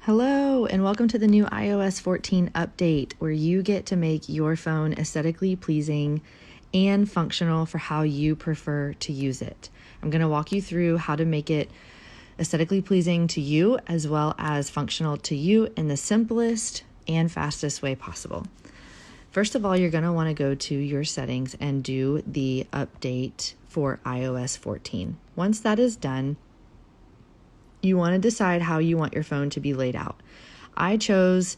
Hello, and welcome to the new iOS 14 update, where you get to make your phone aesthetically pleasing and functional for how you prefer to use it. I'm going to walk you through how to make it aesthetically pleasing to you as well as functional to you in the simplest and fastest way possible. First of all, you're going to want to go to your settings and do the update for iOS 14. Once that is done, you want to decide how you want your phone to be laid out. I chose,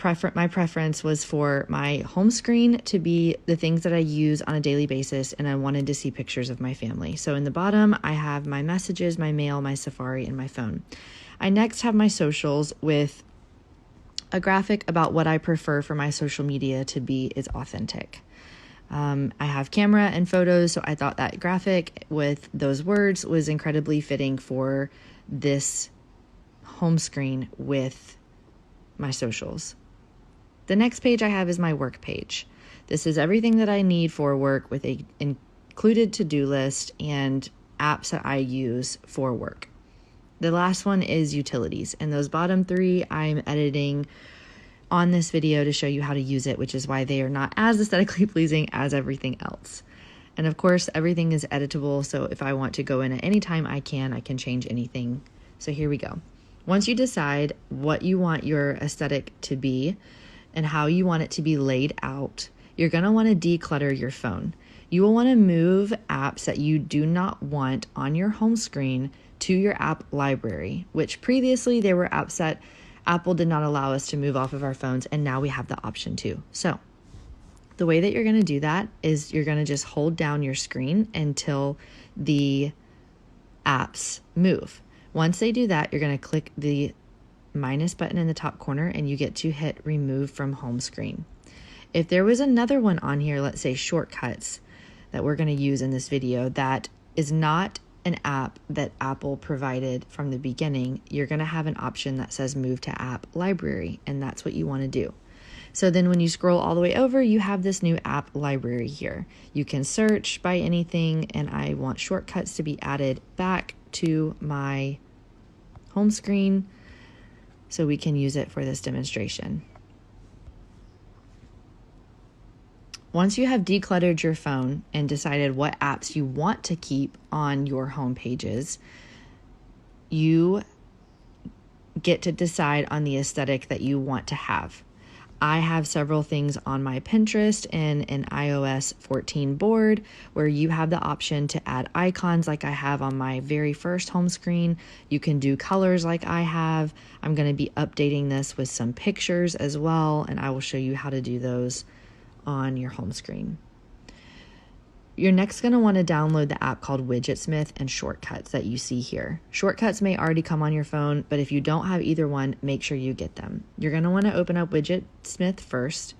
my preference was for my home screen to be the things that I use on a daily basis, and I wanted to see pictures of my family. So in the bottom, I have my messages, my mail, my Safari, and my phone. I next have my socials with a graphic about what I prefer for my social media to be is authentic. I have camera and photos, so I thought that graphic with those words was incredibly fitting for this home screen with my socials. The next page I have is my work page. This is everything that I need for work with a included to-do list and apps that I use for work. The last one is utilities, and those bottom three I'm editing on this video to show you how to use it, which is why they are not as aesthetically pleasing as everything else. And of course, everything is editable, so if I want to go in at any time, I can change anything. So here we go. Once you decide what you want your aesthetic to be and how you want it to be laid out, you're going to want to declutter your phone. You will want to move apps that you do not want on your home screen to your app library, which previously they were apps that Apple did not allow us to move off of our phones, and now we have the option to. So the way that you're going to do that is you're going to just hold down your screen until the apps move. Once they do that, you're going to click the minus button in the top corner and you get to hit remove from home screen. If there was another one on here, let's say shortcuts, that we're going to use in this video that is not an app that Apple provided from the beginning, you're going to have an option that says move to app library, and that's what you want to do. So then when you scroll all the way over, you have this new app library here. You can search by anything, and I want shortcuts to be added back to my home screen so we can use it for this demonstration. Once you have decluttered your phone and decided what apps you want to keep on your home pages, you get to decide on the aesthetic that you want to have. I have several things on my Pinterest and an iOS 14 board where you have the option to add icons like I have on my very first home screen. You can do colors like I have. I'm going to be updating this with some pictures as well, and I will show you how to do those on your home screen. You're next going to want to download the app called Widgetsmith and Shortcuts that you see here. Shortcuts may already come on your phone, but if you don't have either one, make sure you get them. You're going to want to open up Widgetsmith first,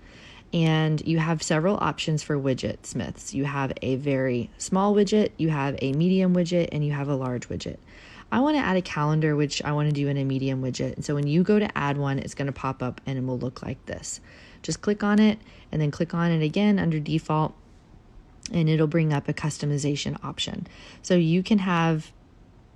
and you have several options for Widgetsmiths. You have a very small widget, you have a medium widget, and you have a large widget. I want to add a calendar, which I want to do in a medium widget. And so when you go to add one, it's going to pop up and it will look like this. Just click on it and then click on it again under default, and it'll bring up a customization option. So you can have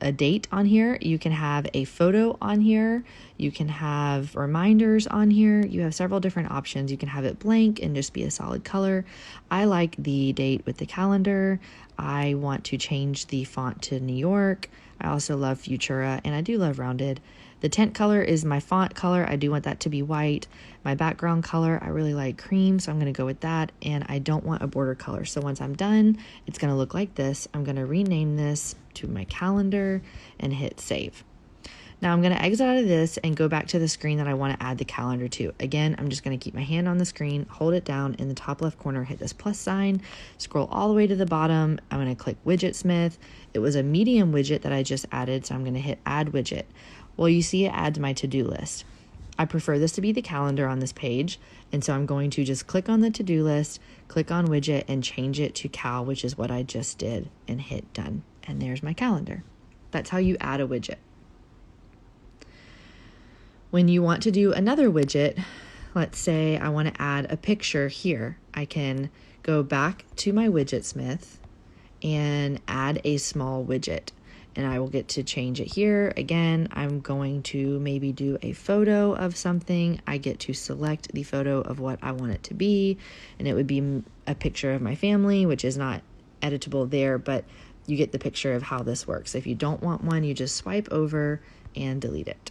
a date on here, you can have a photo on here, you can have reminders on here. You have several different options. You can have it blank and just be a solid color. I like the date with the calendar. I want to change the font to New York. I also love Futura, and I do love rounded. The tint color is my font color. I do want that to be white. My background color, I really like cream, so I'm going to go with that. And I don't want a border color. So once I'm done, it's going to look like this. I'm going to rename this to my calendar and hit save. Now I'm going to exit out of this and go back to the screen that I want to add the calendar to. Again, I'm just going to keep my hand on the screen, hold it down in the top left corner, hit this plus sign, scroll all the way to the bottom. I'm going to click Widgetsmith. It was a medium widget that I just added, so I'm going to hit add widget. Well, you see it adds my to-do list. I prefer this to be the calendar on this page, and so I'm going to just click on the to-do list, click on widget, and change it to cal, which is what I just did, and hit done. And there's my calendar. That's how you add a widget. When you want to do another widget, let's say I want to add a picture here, I can go back to my Widgetsmith and add a small widget. and I will get to change it here. Again, I'm going to maybe do a photo of something. I get to select the photo of what I want it to be, and it would be a picture of my family, which is not editable there, but you get the picture of how this works. If you don't want one, you just swipe over and delete it.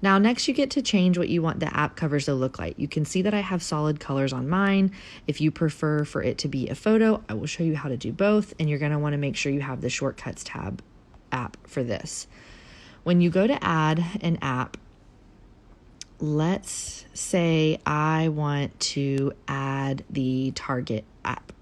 Now, next you get to change what you want the app covers to look like. You can see that I have solid colors on mine. If you prefer for it to be a photo, I will show you how to do both, and you're going to want to make sure you have the Shortcuts tab app for this. When you go to add an app, let's say I want to add the Target app.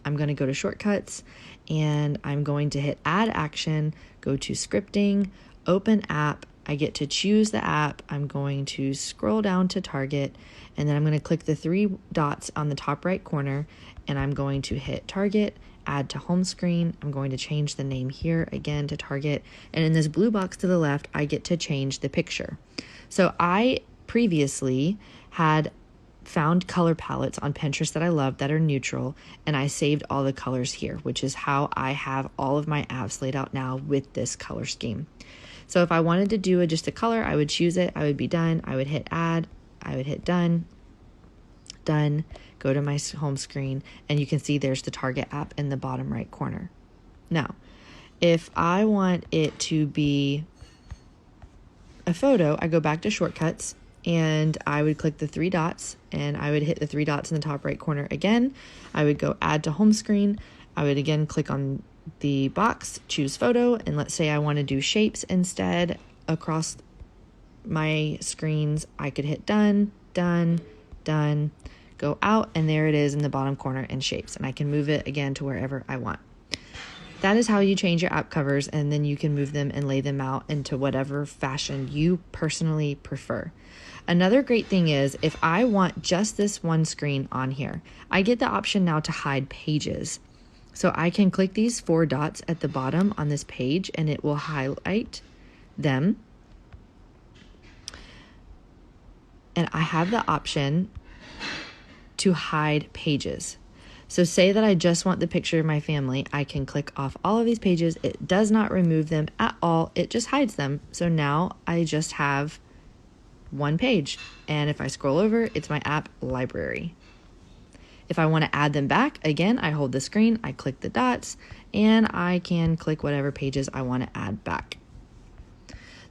I'm going to go to Shortcuts, and I'm going to hit Add Action, go to Scripting, Open App. I get to choose the app. I'm going to scroll down to Target, and then I'm going to click the 3 dots on the top right corner, and I'm going to hit Target, Add to Home Screen. I'm going to change the name here again to Target, and in this blue box to the left, I get to change the picture. So I previously had found color palettes on Pinterest that I love that are neutral, and I saved all the colors here, which is how I have all of my apps laid out now with this color scheme. So if I wanted to do just a color, I would choose it, I would be done, I would hit add, I would hit done, go to my home screen, and you can see there's the Target app in the bottom right corner. Now, if I want it to be a photo, I go back to Shortcuts, and I would click the 3 dots, and I would hit the 3 dots in the top right corner again. I would go add to home screen. I would again click on the box, choose photo, and let's say I want to do shapes instead across my screens. I could hit done, done, done, go out, and there it is in the bottom corner in shapes, and I can move it again to wherever I want. That is how you change your app covers, and then you can move them and lay them out into whatever fashion you personally prefer. Another great thing is if I want just this one screen on here, I get the option now to hide pages. So I can click these 4 dots at the bottom on this page, and it will highlight them. And I have the option to hide pages. So say that I just want the picture of my family, I can click off all of these pages. It does not remove them at all. It just hides them. So now I just have one page. And if I scroll over, it's my app library. If I want to add them back, again, I hold the screen, I click the dots, and I can click whatever pages I want to add back.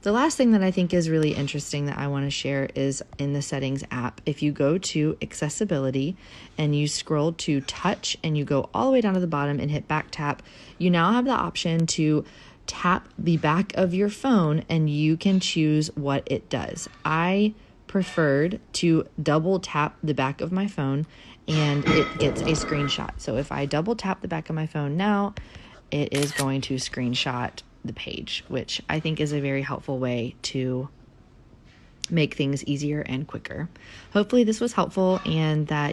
The last thing that I think is really interesting that I want to share is in the Settings app. If you go to Accessibility and you scroll to Touch and you go all the way down to the bottom and hit Back Tap, you now have the option to tap the back of your phone and you can choose what it does. I preferred to double tap the back of my phone and it gets a screenshot. So if I double tap the back of my phone now, it is going to screenshot the page, which I think is a very helpful way to make things easier and quicker. Hopefully this was helpful and that